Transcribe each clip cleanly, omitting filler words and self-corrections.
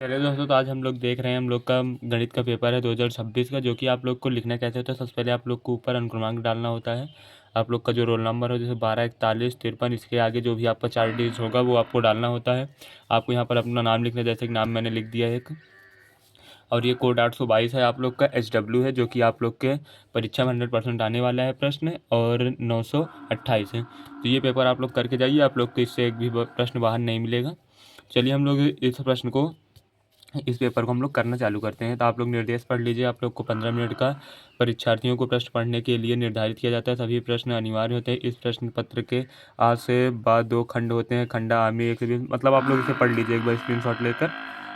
चलिए दोस्तों, तो आज हम लोग देख रहे हैं हम लोग का गणित का पेपर है 2026 का, जो कि आप लोग को लिखना कैसे होता है। सबसे पहले आप लोग को ऊपर अनुक्रमांक डालना होता है। आप लोग का जो रोल नंबर हो, जैसे 12, 41, 53, इसके आगे जो भी आपका 4 डिजिट होगा वो आपको डालना होता है। आपको यहाँ पर अपना नाम लिखना है, जैसे कि नाम मैंने लिख दिया है एक। और ये कोड 822 है आप लोग का, HW है, जो कि आप लोग के परीक्षा में 100% आने वाला है प्रश्न, और 928 है। तो ये पेपर आप लोग करके जाइए, आप लोग को इससे एक भी प्रश्न बाहर नहीं मिलेगा। चलिए हम लोग इस पेपर को हम लोग करना चालू करते हैं। तो आप लोग निर्देश पढ़ लीजिए। आप लोग को 15 मिनट का परीक्षार्थियों को प्रश्न पढ़ने के लिए निर्धारित किया जाता है। सभी प्रश्न अनिवार्य होते हैं। इस प्रश्न पत्र के आज से बाद 2 खंड होते हैं। खंडा आमी 120, मतलब आप लोग इसे पढ़ लीजिए एक बार स्क्रीनशॉट लेकर।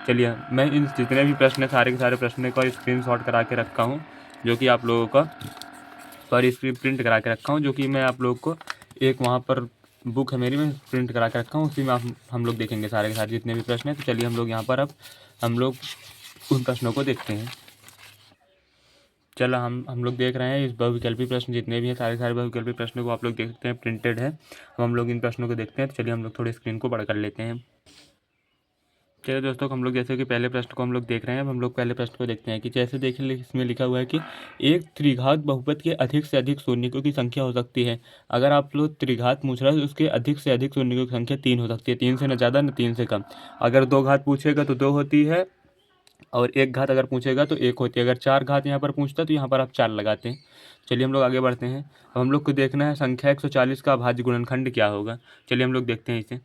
चलिए, मैं इन जितने भी प्रश्न हैं सारे के सारे प्रश्न का स्क्रीनशॉट करा के रखा हूँ, जो कि आप लोगों का सॉरी स्क्रीन प्रिंट करा के रखा हूँ, जो कि मैं आप लोग को एक वहाँ पर बुक है मेरी, में प्रिंट करा के रखा हूँ। उसी में हम लोग देखेंगे सारे के सारे जितने भी प्रश्न हैं। तो चलिए हम लोग यहाँ पर अब हम लोग उन प्रश्नों को देखते हैं। चलो हम लोग देख रहे हैं इस बहुविकल्पी प्रश्न जितने भी हैं सारे सारे बहुविकल्पी प्रश्नों को आप लोग देख सकते हैं, प्रिंटेड है। अब हम लोग इन प्रश्नों को देखते हैं। तो चलिए हम लोग थोड़ी स्क्रीन को बड़ा कर लेते हैं। चलिए दोस्तों, हम लोग जैसे कि पहले प्रश्न को हम लोग देख रहे हैं। अब हम लोग पहले प्रश्न को देखते हैं कि जैसे देखिए इसमें लिखा हुआ है कि एक त्रिघात बहुपद के अधिक से अधिक शून्यकों की संख्या हो सकती है। अगर आप लोग त्रिघात पूछ रहा है तो उसके अधिक से अधिक शून्यकों की संख्या 3 हो सकती है। 3 से न ज़्यादा न 3 से कम। अगर 2 घात पूछेगा तो 2 होती है, और 1 घात अगर पूछेगा तो 1 होती है। अगर 4 घात यहाँ पर पूछता है तो यहाँ पर आप 4 लगाते हैं। चलिए हम लोग आगे बढ़ते हैं। अब हम लोग को देखना है संख्या 140 का अभाज्य गुणनखंड क्या होगा। चलिए हम लोग देखते हैं इसे।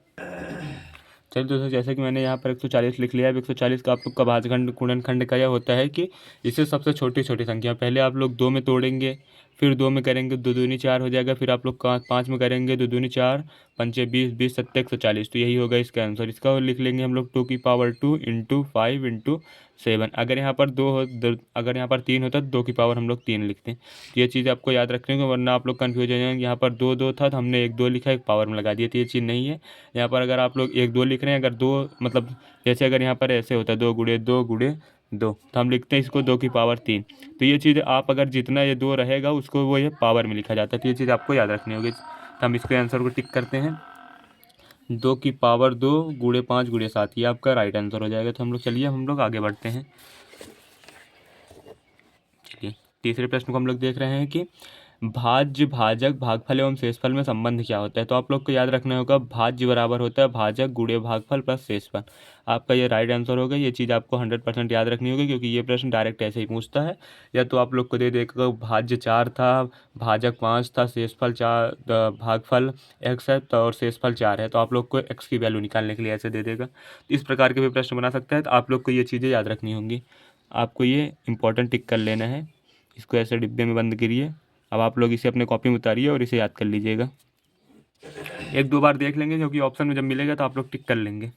चलिए दोस्तों, जैसे कि मैंने यहाँ पर 140 लिख लिया है। अब 140 का आप लोग का भाजखंड गुणनखंड का यह होता है कि इसे सबसे छोटी छोटी संख्या पहले आप लोग 2 में तोड़ेंगे, फिर 2 में करेंगे, 2 दूनी 4 हो जाएगा। फिर आप लोग 5 में करेंगे, 2 दूनी 4, 5 20, 20 7 140। तो यही होगा इसका आंसर। इसका और लिख लेंगे हम लोग 2 की पावर 2 इंटू 5 इंटू 7। अगर यहाँ पर अगर यहाँ पर 3 होता तो 2 की पावर हम लोग 3 लिखते हैं। तो ये चीज़ आपको याद रखने को, वरना आप लोग कन्फ्यूज हो जाएंगे। यहाँ पर 2 2 था तो हमने 1 2 लिखा, एक पावर में लगा दिया, तो ये चीज़ नहीं है। यहाँ पर अगर आप लोग 1 2 लिख रहे हैं, अगर 2 मतलब जैसे अगर यहाँ पर ऐसे होता है 2 गुणे 2 गुणे 2, तो हम लिखते हैं इसको 2 की पावर 3। तो ये चीज़ आप अगर जितना ये 2 रहेगा उसको वो ये पावर में लिखा जाता है। तो ये चीज़ आपको याद रखनी होगी। तो हम इसके आंसर को टिक करते हैं। 2 की पावर 2 गुणे 5 गुणे 7, ये आपका राइट आंसर हो जाएगा। तो हम लोग आगे बढ़ते हैं। चलिए तीसरे प्रश्न को हम लोग देख रहे हैं कि भाज्य, भाजक, भागफल एवं शेषफल में संबंध क्या होता है। तो आप लोग को याद रखना होगा, भाज्य बराबर होता है भाजक गुणे भागफल प्लस शेषफल। आपका ये राइट आंसर होगा। ये चीज़ आपको 100% याद रखनी होगी, क्योंकि ये प्रश्न डायरेक्ट ऐसे ही पूछता है। या तो आप लोग को दे देगा भाज्य 4 था, भाजक 5 था, शेषफल 4, भागफल x है तो और शेषफल 4 है, तो आप लोग को x की वैल्यू निकालने के लिए ऐसे दे देगा। तो इस प्रकार के भी प्रश्न बना सकता है। तो आप लोग को ये चीज़ें याद रखनी होंगी। आपको ये इंपॉर्टेंट टिक कर लेना है। इसको ऐसे डिब्बे में बंद करिए। अब आप लोग इसे अपने कॉपी में उतारिए और इसे याद कर लीजिएगा। 1 2 बार देख लेंगे, क्योंकि ऑप्शन में जब मिलेगा तो आप लोग टिक कर लेंगे।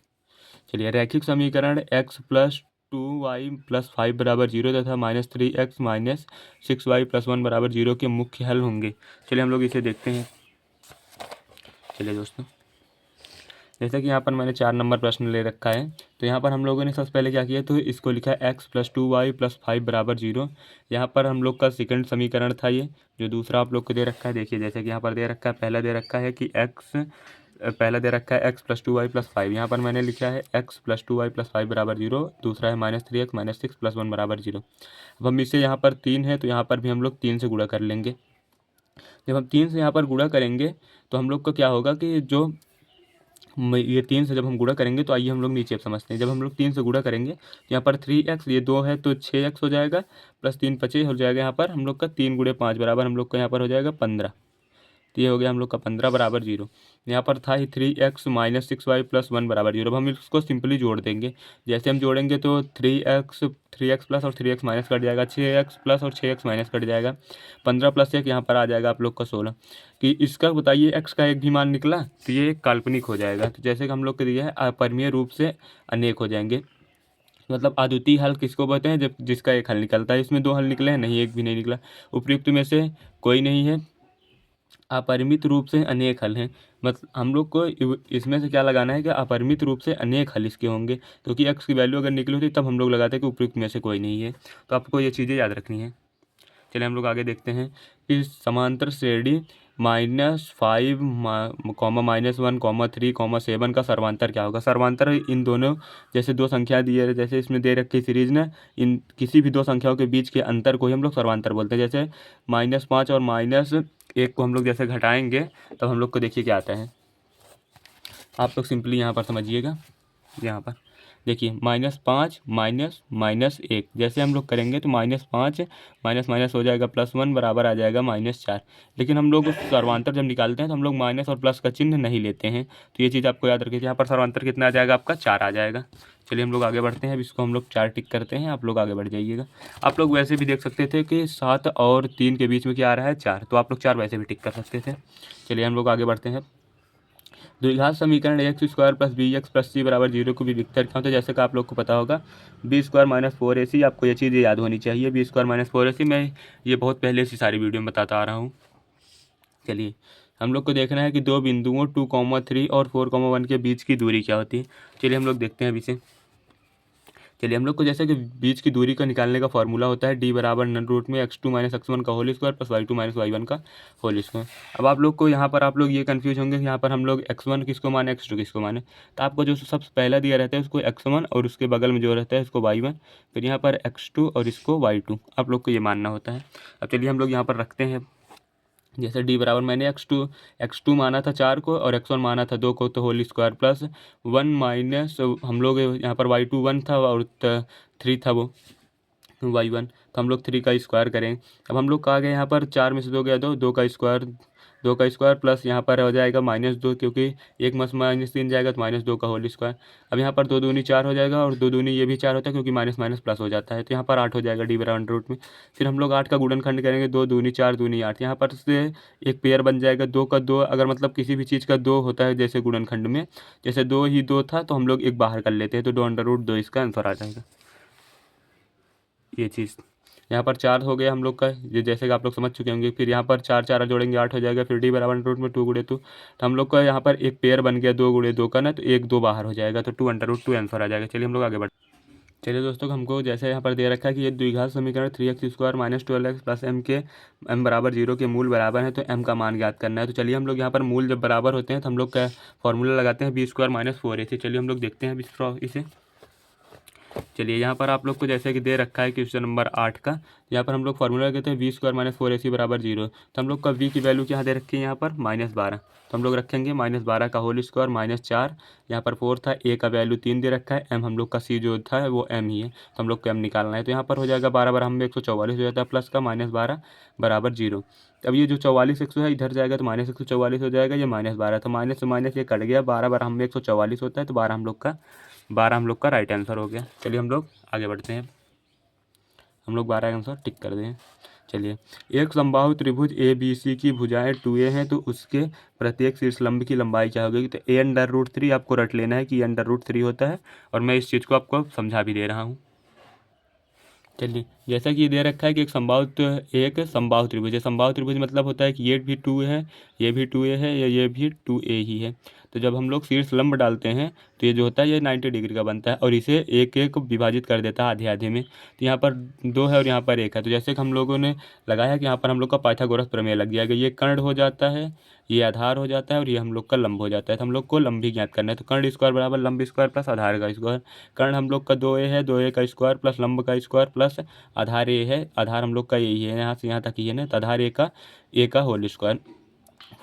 चलिए, रैखिक समीकरण x प्लस 2y प्लस 5 बराबर 0 तथा -3x माइनस 6y प्लस 1 बराबर 0 के मुख्य हल होंगे। चलिए हम लोग इसे देखते हैं। चलिए दोस्तों, जैसे कि यहाँ पर मैंने 4 नंबर प्रश्न ले रखा है। तो यहाँ पर हम लोगों ने सबसे पहले क्या किया, तो इसको लिखा है x प्लस 2y प्लस 5 बराबर 0। यहाँ पर हम लोग का सेकंड समीकरण था ये, जो दूसरा आप लोग को दे रखा है। देखिए जैसे कि यहाँ पर दे रखा है, पहला दे रखा है कि पहला दे रखा है x प्लस 2y प्लस 5। यहाँ पर मैंने लिखा है x प्लस 2y प्लस 5 बराबर 0। दूसरा है -3x माइनस 6 प्लस 1 बराबर 0। अब हम इसे यहाँ पर 3 है तो यहाँ पर भी हम लोग 3 से गुणा कर लेंगे। जब हम 3 से यहाँ पर गुणा करेंगे तो हम लोग का क्या होगा कि जो ये 3 से जब हम गुणा करेंगे, तो आइए हम लोग नीचे अब समझते हैं। जब हम लोग 3 से गुणा करेंगे तो यहाँ पर 3x, ये 2 है तो 6x हो जाएगा, प्लस 3 25 हो जाएगा। यहाँ पर हम लोग का 3 गुणे 5 बराबर हम लोग का यहाँ पर हो जाएगा 15। तो ये हो गया हम लोग का 15 बराबर 0। यहाँ पर था ही 3x माइनस 6y प्लस 1 बराबर 0। अब हम इसको सिंपली जोड़ देंगे। जैसे हम जोड़ेंगे तो 3x प्लस और 3x माइनस कट जाएगा, 6x प्लस और 6x माइनस कट जाएगा, 15 प्लस 1 यहाँ पर आ जाएगा आप लोग का 16। कि इसका बताइए x का एक भी मान निकला तो ये काल्पनिक हो जाएगा। तो जैसे कि हम लोग को दिया है अपरिमेय रूप से अनेक हो जाएंगे। मतलब अद्वितीय हल किसको कहते हैं, जब जिसका एक हल निकलता है। इसमें 2 हल निकले हैं, नहीं एक भी नहीं निकला। उपयुक्त में से कोई नहीं है। अपरिमित रूप से अनेक हल हैं। मतलब हम लोग को इसमें से क्या लगाना है कि अपरिमित रूप से अनेक हल इसके होंगे, क्योंकि x की वैल्यू अगर निकली होती तब हम लोग लगाते हैं कि उपयुक्त में से कोई नहीं है। तो आपको ये चीज़ें याद रखनी है। चलिए हम लोग आगे देखते हैं कि समांतर श्रेणी -5 -1 -3 7 का सर्वांतर क्या होगा। सर्वांतर इन दोनों जैसे दो संख्या दी है, जैसे इसमें दे रखी सीरीज ने, इन किसी भी दो संख्याओं के बीच के अंतर को ही हम लोग सर्वांतर बोलते हैं। जैसे -5 और -1 को हम लोग जैसे घटाएंगे तब हम लोग को देखिए क्या आता है। आप लोग सिंपली यहाँ पर समझिएगा, यहाँ पर देखिए -5 -1 जैसे हम लोग करेंगे तो -5 माइनस माइनस हो जाएगा +1 बराबर आ जाएगा -4। लेकिन हम लोग सर्वांतर जब निकालते हैं तो हम लोग माइनस और प्लस का चिन्ह नहीं लेते हैं, तो ये चीज़ आपको याद रखिए। यहाँ पर सर्वांतर कितना आ जाएगा आपका 4 आ जाएगा। चलिए हम लोग आगे बढ़ते हैं। अब इसको हम लोग 4 टिक करते हैं, आप लोग आगे बढ़ जाइएगा। आप लोग वैसे भी देख सकते थे कि 7 और 3 के बीच में क्या आ रहा है 4, तो आप लोग 4 वैसे भी टिक कर सकते थे। चलिए हम लोग आगे बढ़ते हैं। द्विघात समीकरण x² + bx + c = 0 को भी विघटन क्या होता है, जैसे कि आप लोग को पता होगा b² - 4ac। आपको ये चीज़ याद होनी चाहिए, b² - 4ac। मैं ये बहुत पहले से सारी वीडियो में बताता आ रहा हूँ। चलिए हम लोग को देखना है कि दो बिंदुओं 2,3 और 4,1 के बीच की दूरी क्या होती है। चलिए हम लोग देखते हैं अभी से। चलिए हम लोग को जैसे कि बीच की दूरी का निकालने का फॉर्मूला होता है d बराबर √x2 - x1 का होल स्क्वायर + y2 - y1 का होल स्क्वायर। अब आप लोग को यहाँ पर आप लोग ये कंफ्यूज होंगे कि यहाँ पर हम लोग x1 किसको माने x2 किसको माने। तो आपको जो सबसे पहला दिया रहता है उसको x1 और उसके बगल में जो रहता है उसको y1, फिर यहाँ पर x2 और इसको y2, आप लोग को ये मानना होता है। अब चलिए हम लोग यहाँ पर रखते हैं। जैसे d बराबर मैंने x2 माना था 4 को और x1 माना था 2 को, तो होल स्क्वायर +1 माइनस हम लोग यहाँ पर y2 1 था और 3 था वो y1, तो हम लोग 3 का स्क्वायर करें। अब हम लोग कहा गया यहाँ पर 4 में से 2 गया 2 का स्क्वायर प्लस यहाँ पर हो जाएगा -2, क्योंकि 1 में -3 जाएगा तो -2 का होल स्क्वायर। अब यहाँ पर 2 दूनी 4 हो जाएगा और 2 दूनी ये भी 4 होता है, क्योंकि माइनस माइनस प्लस हो जाता है, तो यहाँ पर 8 हो जाएगा d बराबर √ में। फिर हम लोग 8 का गुणनखंड करेंगे, 2 दूनी 4 दूनी 8। यहाँ पर से एक पेयर बन जाएगा 2 का 2, अगर मतलब किसी भी चीज़ का 2 होता है जैसे गुणनखंड में, जैसे 2 ही 2 था तो हम लोग एक बाहर कर लेते हैं, तो 2 √ 2 इसका आंसर आ जाएगा। ये चीज़ यहाँ पर 4 हो गया हम लोग का, ये जैसे कि आप लोग समझ चुके होंगे। फिर यहाँ पर 4 4 जोड़ेंगे 8 हो जाएगा। फिर d बराबर √ में 2 × 2, तो हम लोग का यहाँ पर एक पेयर बन गया 2 × 2 का ना, तो 1 2 बाहर हो जाएगा, तो 2 √ 2 आंसर आ जाएगा। चलिए हम लोग आगे बढ़। चलिए दोस्तों, हमको जैसे यहाँ पर दे रखा है कि ये द्विघात समीकरण 3x² - 12x + m के m बराबर 0 के मूल बराबर है, तो m का मान ज्ञात करना है। तो चलिए हम लोग यहाँ पर मूल जब बराबर होते हैं तो हम लोग का फॉर्मूला लगाते हैं b² - 4ac। चलिए हम लोग देखते हैं इसे। चलिए यहाँ पर आप लोग को जैसे कि दे रखा है क्वेश्चन नंबर 8 का, यहाँ पर हम लोग फार्मूला कहते हैं v² - 4ac = 0। तो हम लोग का v की वैल्यू क्या दे रखी है यहाँ पर -12, तो हम लोग रखेंगे -12 का होल स्क्वायर -4। यहाँ पर 4 था, a का वैल्यू 3 दे रखा है, m हम लोग का c जो था वो m ही है, तो हम लोग को m निकालना है। तो यहाँ पर हो जाएगा 12 बार हम 144 हो जाता है, प्लस का -12 बराबर 0। अब ये जो 44 100 है इधर जाएगा तो -144 हो जाएगा, ये -12, तो माइनस से माइनस ये कट गया, 12 बार हम 144 होता है, तो 12 हम लोग का राइट आंसर हो गया। चलिए हम लोग आगे बढ़ते हैं। हम लोग 12 आंसर टिक कर दें। चलिए, एक समबाहु त्रिभुज ABC की भुजाएं 2a हैं, तो उसके प्रत्येक शीर्षलंब की लंबाई क्या होगी। तो a√3 आपको रट लेना है कि a√3 होता है, और मैं इस चीज़ को आपको समझा भी दे रहा हूँ। चलिए, जैसा कि ये दे रखा है कि एक समबाहु त्रिभुज है। समबाहु त्रिभुज मतलब होता है कि ये भी 2 है, ये भी 2a है, या ये भी 2a ही है। तो जब हम लोग शीर्ष लंब डालते हैं तो ये जो होता है ये 90 डिग्री का बनता है, और इसे एक एक विभाजित कर देता है आधे आधे में। तो यहाँ पर 2 है और यहाँ पर 1 है, तो जैसे कि हम लोगों ने लगाया कि यहाँ पर हम लोग का पाइथागोरस प्रमेय लग गया कि ये कर्ण हो जाता है, ये आधार हो जाता है, और ये हम लोग का लंब हो जाता है। तो हम लोग को लंब भी ज्ञात करना है, तो कर्ण स्क्वायर बराबर लंब स्क्वायर प्लस आधार का स्क्वायर। कर्ण हम लोग का 2a है, 2a का स्क्वायर प्लस लंब का स्क्वायर प्लस आधार a है, आधार हम लोग का यही है, यहाँ से यहाँ तक ही है ना, तो आधार a का होल स्क्वायर।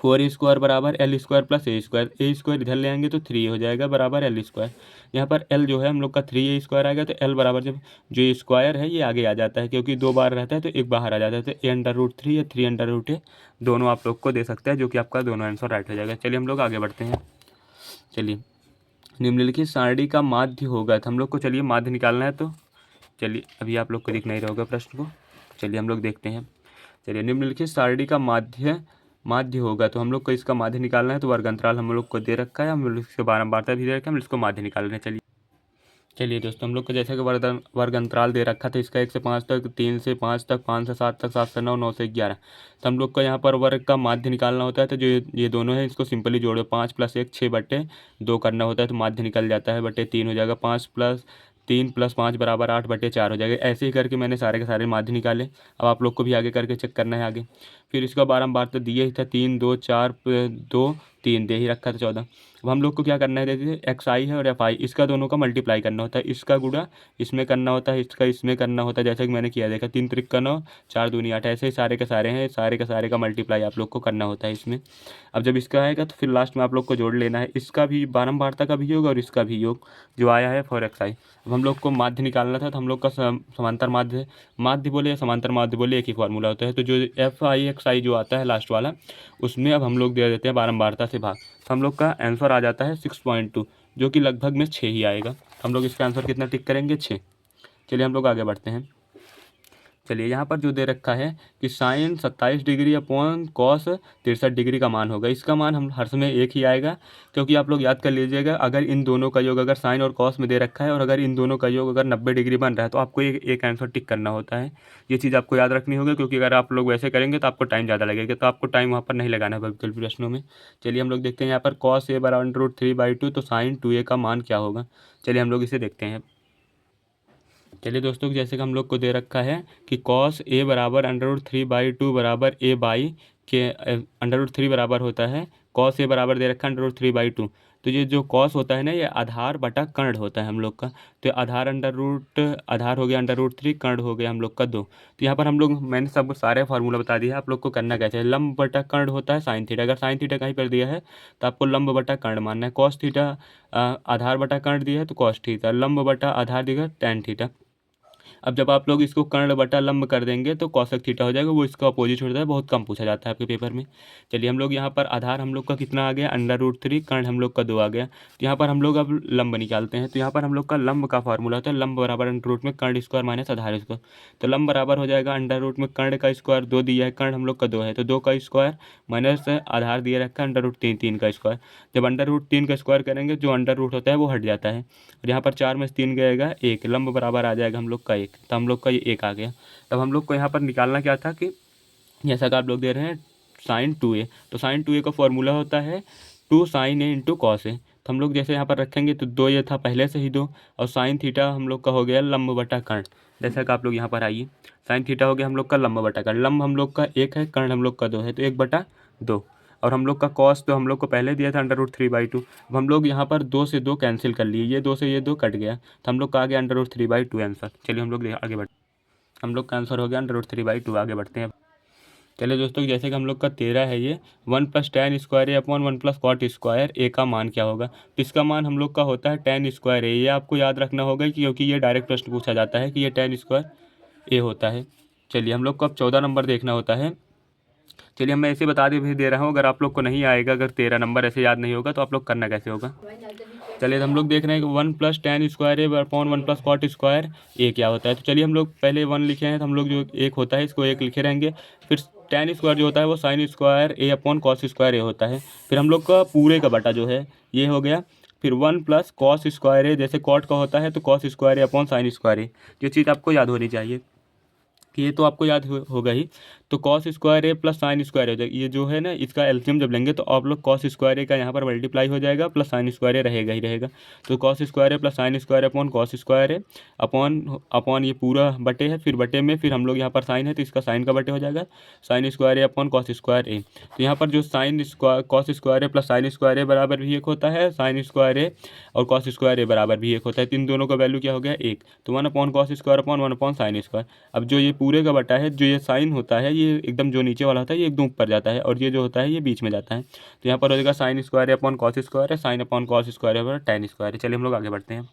4a² बराबर l² प्लस a² इधर ले आएंगे तो 3 हो जाएगा बराबर l²। यहाँ पर l जो है हम लोग का 3a² आएगा, तो l बराबर जब जो स्क्वायर है ये आगे आ जाता है, क्योंकि 2 बार रहता है तो एक बाहर आ जाता है, तो a√3 या 3√a दोनों आप लोग को दे सकते हैं, जो कि आपका दोनों आंसर राइट हो जाएगा। चलिए हम लोग आगे बढ़ते हैं। चलिए, निम्नलिखित सारणी का माध्य होगा, तो हम लोग को चलिए माध्य निकालना है। तो चलिए, अभी आप लोग को दिख नहीं रहा होगा प्रश्न को, चलिए हम लोग देखते हैं। चलिए, निम्नलिखित सारणी का माध्य होगा, तो हम लोग को इसका माध्य निकालना है। तो वर्ग अंतराल हम लोग को दे रखा है, हम लोग इसके बारंबारता भी दे रखा है, हम इसको माध्य निकाल रहे हैं। चलिए दोस्तों, हम लोग को जैसे कि वर्ग अंतराल दे रखा था इसका 1 से 5 तक, 3 से 5 तक, 5 से 7 तक, 7 से 9, 9 से 11। तो हम लोग को यहाँ पर वर्ग का माध्य निकालना होता है, तो जो ये दोनों है इसको सिंपली जोड़ो, 5 + 1 6/2 करना होता है, तो माध्य निकल जाता है, 3 हो जाएगा। 5 + 3 + 5 = 8/4 हो जाएगा। ऐसे ही करके मैंने सारे के सारे माध्य निकाले। अब आप लोग को भी आगे करके चेक करना है आगे। फिर इसका बारंबार तो दिया ही था, 3 2 4 2 3 दे ही रखा था 14। अब हम लोग को क्या करना है, जैसे एक्स आई है और एफ आई, इसका दोनों का मल्टीप्लाई करना होता है। इसका गुणा इसमें करना होता है, इसका इसमें करना होता है, जैसे कि मैंने किया देखा 3 त्रिक 9 4 दूनी 8। ऐसे ही सारे के सारे हैं, सारे के सारे का मल्टीप्लाई आप लोग को करना होता है इसमें। अब जब इसका आएगा तो फिर लास्ट में आप लोग को जोड़ लेना है। इसका भी बारंबारता का भी योग और इसका भी योग जो आया है फॉर एक्स आई। अब हम लोग को माध्य निकालना था, तो हम लोग का समांतर माध्य, माध्य बोले या समांतर माध्य बोले एक ही फॉर्मूला होता है। तो जो एफ आई एक्स आई जो आता है लास्ट वाला, उसमें अब हम लोग दे देते हैं बारंबारता से भाग। तो हम लोग का आंसर आ जाता है 6.2, जो कि लगभग में 6 ही आएगा। हम लोग इसका आंसर कितना टिक करेंगे, 6। चलिए हम लोग आगे बढ़ते हैं। चलिए यहाँ पर जो दे रखा है कि sine 27 degree upon cos 63 degree का मान होगा। इसका मान हम हर समय एक ही आएगा, क्योंकि आप लोग याद कर लीजिएगा, अगर इन दोनों का योग अगर साइन और कॉस में दे रखा है और अगर इन दोनों का योग अगर 90 डिग्री बन रहा है, तो आपको एक आंसर टिक करना होता है। ये चीज़ आपको याद रखनी होगी, क्योंकि अगर आप लोग वैसे करेंगे तो आपको टाइम ज़्यादा लगेगा, तो आपको टाइम वहाँ पर नहीं लगाना है विकल्प प्रश्नों में। चलिए हम लोग देखते हैं यहाँ पर कॉस a = √3/2, तो साइन 2a का मान क्या होगा। चलिए हम लोग इसे देखते हैं। चलिए दोस्तों, जैसे कि हम लोग को दे रखा है कि कॉस a = √3/2 बराबर a बाई के √3 बराबर होता है, कॉस a बराबर दे रखा है √3/2। तो ये जो कॉस होता है ना, ये आधार बटा कर्ण होता है हम लोग का। तो आधार आधार हो गया √3, कर्ण हो गया हम लोग का 2। तो यहाँ पर हम लोग, मैंने सब सारे फार्मूला बता दिया है, आप लोग को करना कैसे है। लंब बटा कर्ण होता है साइन थीटा, अगर साइन थीटा कहीं पर दिया है तो आपको लंब बटा कर्ण मानना है। कॉस थीटा आधार बटा कर्ण दिया है तो कॉस थीटा, लंब बटा आधार दिया टैन थीटा। अब जब आप लोग इसको कर्ण बटा लंब कर देंगे तो कौशक थीटा हो जाएगा, वो इसका अपोजिट होता है, बहुत कम पूछा जाता है आपके पेपर में। चलिए हम लोग यहाँ पर आधार हम लोग का कितना आ गया, √3, कर्ण हम लोग का 2 आ गया। तो यहाँ पर हम लोग अब लंब निकालते हैं। तो यहाँ पर हम लोग का लंब का फार्मूला होता है, लंब बराबर √ में कर्ण स्क्वायर माइनस आधार स्क्वायर। तो लंब बराबर हो जाएगा √ में कर्ण का स्क्वायर, 2 दिया है, कर्ण हम लोग का 2 है, तो 2 का स्क्वायर माइनस आधार दिया रखा है √3, 3 का स्क्वायर। जब √3 का स्क्वायर करेंगे, जो √ होता है वो हट जाता है, और यहाँ पर 4 में से 3 गएगा 1, लंब बराबर आ जाएगा हम लोग का 1। तो हम लोग का ये 1 आ गया। तब हम लोग को यहाँ पर निकालना क्या था कि जैसा कि आप लोग दे रहे हैं साइन 2a, तो साइन 2a का फॉर्मूला होता है 2 sin a × cos a। तो हम लोग जैसे यहाँ पर रखेंगे तो 2 ये था पहले से ही 2, और साइन थीटा हम लोग का हो गया लंब बटा कर्ण। जैसा कि आप लोग यहाँ पर आइए, साइन थीटा हो गया हम लोग का लंब बटा कर्ण, लंब हम लोग का 1 है, कर्ण हम लोग का 2 है, तो 1/2। और हम लोग का कॉस तो हम लोग को पहले दिया था √3/2। अब हम लोग यहाँ पर 2 से 2 कैंसिल कर लिए, ये 2 से ये 2 कट गया, तो हम लोग का आ गया √3/2 आंसर। चलिए हम लोग आगे बढ़ते, हम लोग का आंसर हो गया √3/2। आगे बढ़ते हैं। चलिए दोस्तों, जैसे कि हम लोग का 13 है, ये 1 + tan square a upon 1 + cot square a का मान क्या होगा। तो इसका मान हम लोग का होता है tan स्क्वायर a। ये आपको याद रखना होगा, क्योंकि ये डायरेक्ट प्रश्न पूछा जाता है कि ये tan स्क्वायर a होता है। चलिए हम लोग को अब 14 नंबर देखना होता है। चलिए मैं ऐसे बता दे रहा हूँ, अगर आप लोग को नहीं आएगा, अगर 13 नंबर ऐसे याद नहीं होगा तो आप लोग करना कैसे होगा। चलिए हम लोग देख रहे हैं कि 1 + tan square a upon 1 + cot square a क्या होता है। तो चलिए हम लोग पहले 1 लिखे हैं, तो हम लोग जो 1 होता है इसको 1 लिखे रहेंगे। फिर tan स्क्वायर जो होता है वो sin square a upon cos square a होता है। फिर हम लोग का पूरे का बटा जो है ये हो गया। फिर 1 + cos स्क्वायर a, जैसे cot का होता है तो cos square a upon sin square a। ये चीज़ आपको याद होनी चाहिए कि ये तो आपको याद होगा ही। तो cos square a plus sine square हो जाएगा, ये जो है ना इसका एलसीएम जब लेंगे तो आप लोग cos स्क्वायर a का यहाँ पर मल्टीप्लाई हो जाएगा, प्लस साइन स्क्वायर a रहेगा ही रहेगा। तो cos square a plus sine square upon cos square a upon ये पूरा बटे है, फिर बटे में फिर हम लोग यहाँ पर साइन है तो इसका साइन का बटे हो जाएगा, sine square a upon cos square a। तो यहाँ पर जो sine square cos square a plus sine square a बराबर भी 1 होता है, साइन स्क्वायर a और cos स्क्वायर a बराबर भी 1 होता है। इन दोनों का वैल्यू क्या हो गया 1। तो 1 upon cos square upon 1 upon sine square. अब जो ये पूरे का बटा है, जो ये साइन होता है ये एकदम जो नीचे वाला होता है ये एकदम ऊपर जाता है, और ये जो होता है ये बीच में जाता है। तो यहाँ पर हो जाएगा sine square upon cos square है, साइन अपॉन कॉस स्क्वायर है, tan स्क्वायर है। चलिए हम लोग आगे बढ़ते हैं।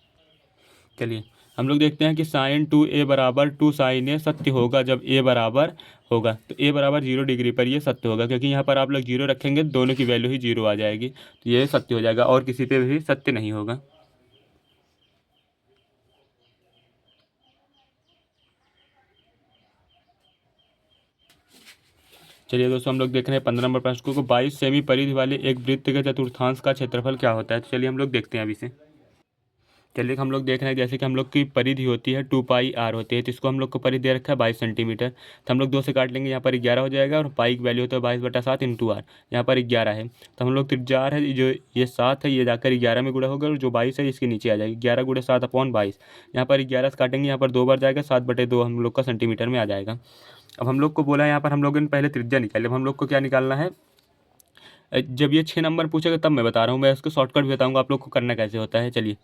चलिए हम लोग देखते हैं कि साइन 2a बराबर 2 sin a सत्य होगा जब a बराबर होगा। तो a बराबर 0 डिग्री पर ये सत्य होगा, क्योंकि यहाँ पर आप लोग 0 रखेंगे दोनों की वैल्यू ही 0 आ जाएगी, तो ये सत्य हो जाएगा, और किसी पे भी सत्य नहीं होगा। चलिए दोस्तों, हम लोग देख रहे हैं 15 नंबर प्रश्न को 22 सेमी परिधि वाले एक वृत्त के चतुर्थांश का क्षेत्रफल क्या होता है। तो चलिए हम लोग देखते हैं अभी से। चलिए हम लोग देख रहे हैं जैसे कि हम लोग की परिधि होती है 2πr होती है, तो इसको हम लोग को परिधि दे रखा है 22 सेंटीमीटर। तो हम लोग 2 से काट लेंगे, यहाँ पर 11 हो जाएगा और पाई की वैल्यू होता है 22/7 इंटू आर। यहाँ पर 11 है तो हम लोग त्रिज्या r है, जो ये 7 है ये जाकर 11 में गुणा होगा और जो 22 है इसके नीचे आ जाएगी। 11 × 7/22। यहाँ पर 11 से काटेंगे, यहाँ पर 2 बार जाएगा, 7/2 हम लोग का सेंटीमीटर में आ जाएगा। अब हम लोग को बोला है यहाँ पर हम लोगों ने पहले त्रिज्या निकाली। अब हम लोग को क्या निकालना है, जब ये 6 नंबर पूछेगा तब मैं बता रहा हूँ, मैं इसको शॉर्टकट भी बताऊँगा आप लोग को करना कैसे होता है। चलिए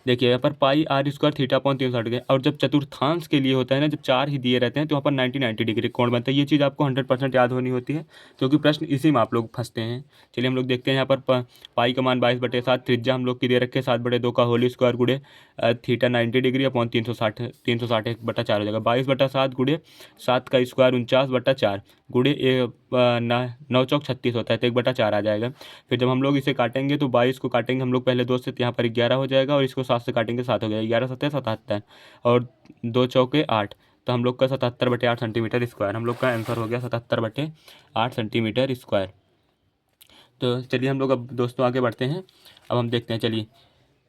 देखिए यहाँ पर πr² θ/360 गए, और जब चतुर्थांश के लिए होता है ना, जब 4 ही दिए रहते हैं तो वहाँ पर 90 डिग्री कोण बनता है। ये चीज़ आपको 100% याद होनी होती है, क्योंकि प्रश्न इसी में आप लोग फंसते हैं। चलिए हम लोग देखते हैं यहाँ पर पाई का मान 22/7, त्रिज्या हम लोग की दे रखे 7/2 का होल स्क्वायर गुड़े थीटा 90 डिग्री अपॉन 360 1/4 हो जाएगा। 22/7 गुड़े 7 का स्क्वायर 49/4 गुड़े 9 चौक 36 होता है, तो 1/4 आ जाएगा। फिर जब हम लोग इसे काटेंगे तो 22 को काटेंगे हम लोग पहले 2 से, तो यहाँ पर 11 हो जाएगा, और इसको 7 से काटेंगे 7 हो जाएगा। 11 7 77 और 2 चौके 8, तो हम लोग का 77/8 सेंटीमीटर स्क्वायर, हम लोग का आंसर हो गया 77/8 सेंटीमीटर स्क्वायर। तो चलिए हम लोग अब दोस्तों आगे बढ़ते हैं। अब हम देखते हैं, चलिए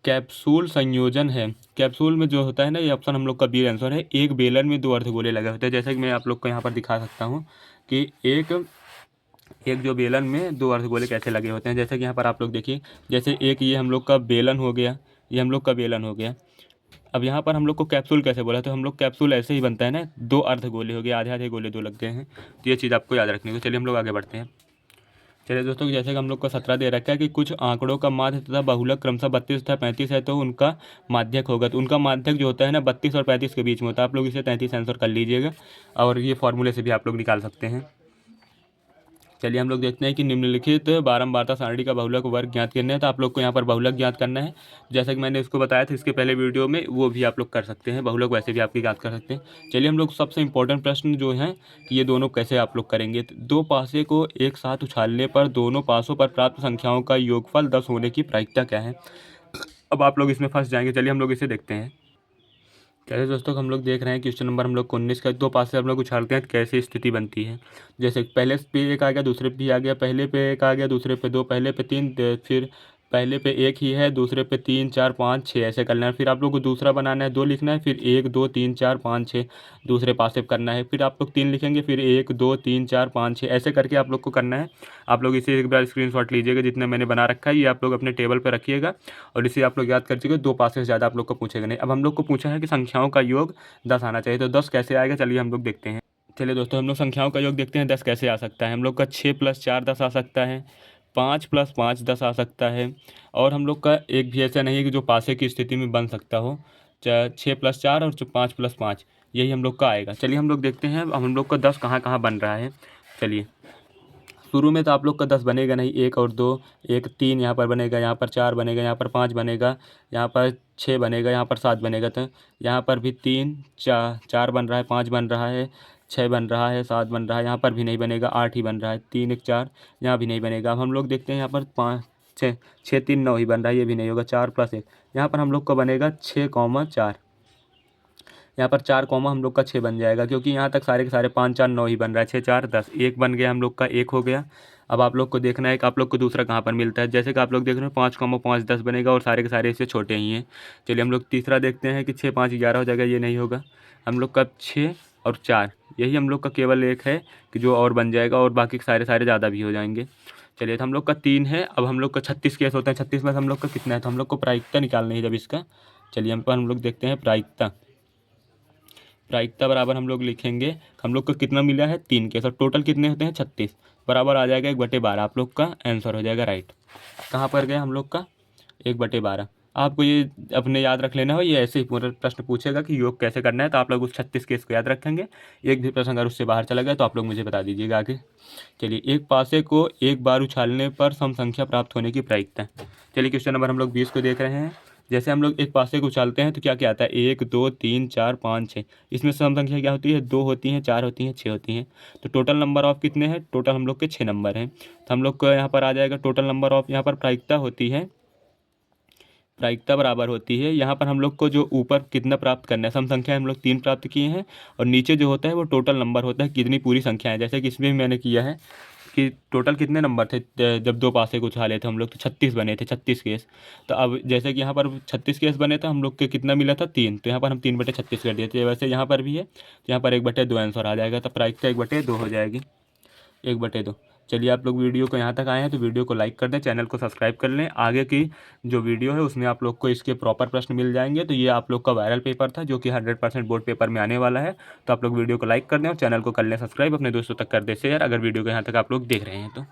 कैप्सूल संयोजन है। कैप्सूल में जो होता है ना, ये ऑप्शन हम लोग का बी आंसर है। एक बेलन में 2 अर्धगोले लगे होते हैं, जैसे कि मैं आप लोग को यहाँ पर दिखा सकता हूँ कि एक जो बेलन में 2 अर्धगोले कैसे लगे होते हैं। जैसे कि यहाँ पर आप लोग देखिए, जैसे एक ये हम लोग का बेलन हो गया, ये हम लोग का बेलन हो गया। अब यहाँ पर हम लोग को कैप्सूल कैसे बोला, तो हम लोग कैप्सूल ऐसे ही बनता है ना, 2 अर्धगोले हो गए, आधे आधे गोले 2 लगते हैं, तो ये चीज़ आपको याद रखनी है। चलिए हम लोग आगे बढ़ते हैं। चलिए दोस्तों, जैसे कि हम लोग को 17 दे रखा है कि कुछ आंकड़ों का माध्य तथा बहुलक क्रमशः 32 तथा 35 है, तो उनका माध्यक होगा। तो उनका माध्यक जो होता है ना 32 और 35 के बीच में होता है। आप लोग इसे 33 आंसर कर लीजिएगा, और ये फॉर्मूले से भी आप लोग निकाल सकते हैं। चलिए हम लोग देखते हैं कि निम्नलिखित बारंबारता सारणी का बहुलक वर्ग ज्ञात करना है। तो आप लोग को यहाँ पर बहुलक ज्ञात करना है, जैसा कि मैंने इसको बताया था इसके पहले वीडियो में, वो भी आप लोग कर सकते हैं। बहुलक वैसे भी आपकी ज्ञात कर सकते हैं। चलिए हम लोग सबसे इंपॉर्टेंट प्रश्न जो है कि ये दोनों कैसे आप लोग करेंगे। तो 2 पासे को एक साथ उछालने पर दोनों पासों पर प्राप्त संख्याओं का योगफल 10 होने की प्रायिकता क्या है। अब आप लोग इसमें फंस जाएंगे। चलिए हम लोग इसे देखते हैं। चलिए दोस्तों, हम लोग देख रहे हैं क्वेश्चन नंबर हम लोग 19 का। 2 पास से हम लोग उछालते हैं तो कैसी स्थिति बनती है। जैसे पहले पे एक आ गया, दूसरे पे भी आ गया, पहले पे एक आ गया, दूसरे पे 2, पहले पे 3, फिर पहले पे 1 ही है, दूसरे पे 3 4 5 6 ऐसे करना है। फिर आप लोग को दूसरा बनाना है, 2 लिखना है, फिर 1 2 3 4 5 6 दूसरे पास से करना है। फिर आप लोग 3 लिखेंगे, फिर 1 2 3 4 5 6 ऐसे करके आप लोग को करना है। आप लोग इसे एक बार स्क्रीनशॉट लीजिएगा, जितना मैंने बना रखा है ये आप लोग अपने टेबल पर रखिएगा, और इसे आप लोग याद कर लीजिएगा। 2 पास से ज़्यादा आप लोग को पूछेगा नहीं। अब हम लोग को पूछा है कि संख्याओं का योग 10 आना चाहिए, तो 10 कैसे आएगा, चलिए हम लोग देखते हैं। चलिए दोस्तों, हम लोग संख्याओं का योग देखते हैं 10 कैसे आ सकता है। हम लोग का 6 + 4 10 आ सकता है, 5 + 5 10 आ सकता है, और हम लोग का एक भी ऐसा नहीं है कि जो पासे की स्थिति में बन सकता हो। 6 + 4 और 5 + 5 यही हम लोग का आएगा। चलिए हम लोग देखते हैं अब हम लोग का 10 कहाँ कहाँ बन रहा है। चलिए शुरू में तो आप लोग का 10 बनेगा नहीं, 1 और 2, 1 3 यहाँ पर बनेगा, यहाँ पर 4 बनेगा, यहाँ पर 5 बनेगा, यहाँ पर 6 बनेगा, यहाँ पर 7 बनेगा। तो यहाँ पर भी 3 4 बन रहा है, 5 बन रहा है, 6 बन रहा है, 7 बन रहा है, यहाँ पर भी नहीं बनेगा, 8 ही बन रहा है, 3 1 4 यहाँ भी नहीं बनेगा। अब हम लोग देखते हैं यहाँ पर 5 6 6 3 9 ही बन रहा है, ये भी नहीं होगा। 4 + 1 यहाँ पर हम लोग का बनेगा 6, 4, यहाँ पर 4 कॉमा हम लोग का 6 बन जाएगा, क्योंकि यहाँ तक सारे के सारे 5 4 9 ही बन रहा है। 6 4 10 1 बन गया, हम लोग का 1 हो गया। अब आप लोग को देखना है कि आप लोग को दूसरा कहाँ पर मिलता है। जैसे कि आप लोग देख रहे हैं 5, 5 10 बनेगा, और सारे के सारे इससे छोटे ही हैं। चलिए हम लोग तीसरा देखते हैं कि 6 5 11 हो जाएगा, ये नहीं होगा। हम लोग का 6 और 4 यही हम लोग का केवल एक है कि जो और बन जाएगा, और बाकी सारे सारे ज़्यादा भी हो जाएंगे। चलिए तो हम लोग का 3 है। अब हम लोग का 36 केस होता है, 36 में हम लोग का कितना है, तो हम लोग को प्रायिकता निकालनी है जब इसका। चलिए हम लोग देखते हैं प्रायिकता बराबर हम लोग लिखेंगे हम लोग को कितना मिला है, 3 केस, और टोटल कितने होते हैं 36, बराबर आ जाएगा 1/12। आप लोग का आंसर हो जाएगा राइट। कहाँ पर गया हम लोग का 1/12। आपको ये अपने याद रख लेना हो, ये ऐसे ही पूरा प्रश्न पूछेगा कि योग कैसे करना है, तो आप लोग उस 36 केस को याद रखेंगे। एक भी प्रश्न अगर उससे बाहर चला गया तो आप लोग मुझे बता दीजिएगा आगे। चलिए एक पासे को एक बार उछालने पर सम संख्या प्राप्त होने की प्रायिकता। चलिए क्वेश्चन नंबर हम लोग 20 को देख रहे हैं। जैसे हम लोग एक पासे को उछालते हैं तो क्या क्या आता है, 1 2 3 4 5 6। इसमें सम संख्या क्या होती है, 2 होती हैं, 4 होती हैं, 6 होती हैं। तो टोटल नंबर ऑफ कितने हैं, टोटल हम लोग के 6 नंबर हैं। तो हम लोग को यहाँ पर आ जाएगा टोटल नंबर ऑफ, यहाँ पर प्रायिकता होती है, प्रायिकता बराबर होती है। यहाँ पर हम लोग को जो ऊपर कितना प्राप्त करना है, सम संख्या हम लोग 3 प्राप्त किए हैं, और नीचे जो होता है वो टोटल नंबर होता है, कितनी पूरी संख्या है। जैसे कि इसमें भी मैंने किया है कि टोटल कितने नंबर थे जब दो पासे को उछाले थे हम लोग, तो 36 बने थे, 36 केस। तो अब जैसे कि यहाँ पर 36 केस बने थे, हम लोग के कितना मिला था 3, तो यहाँ पर हम 3/36 कर दिए थे। वैसे यहाँ पर भी है, तो यहाँ पर 1/2 आंसर आ जाएगा, तो प्रायिकता 1/2 हो जाएगी, 1/2। चलिए आप लोग वीडियो को यहाँ तक आए हैं तो वीडियो को लाइक कर दें, चैनल को सब्सक्राइब कर लें। आगे की जो वीडियो है उसमें आप लोग को इसके प्रॉपर प्रश्न मिल जाएंगे। तो ये आप लोग का वायरल पेपर था जो कि 100% बोर्ड पेपर में आने वाला है। तो आप लोग वीडियो को लाइक कर दें और चैनल को कर लें सब्सक्राइब, अपने दोस्तों तक कर दें शेयर, अगर वीडियो को यहाँ तक आप लोग देख रहे हैं तो।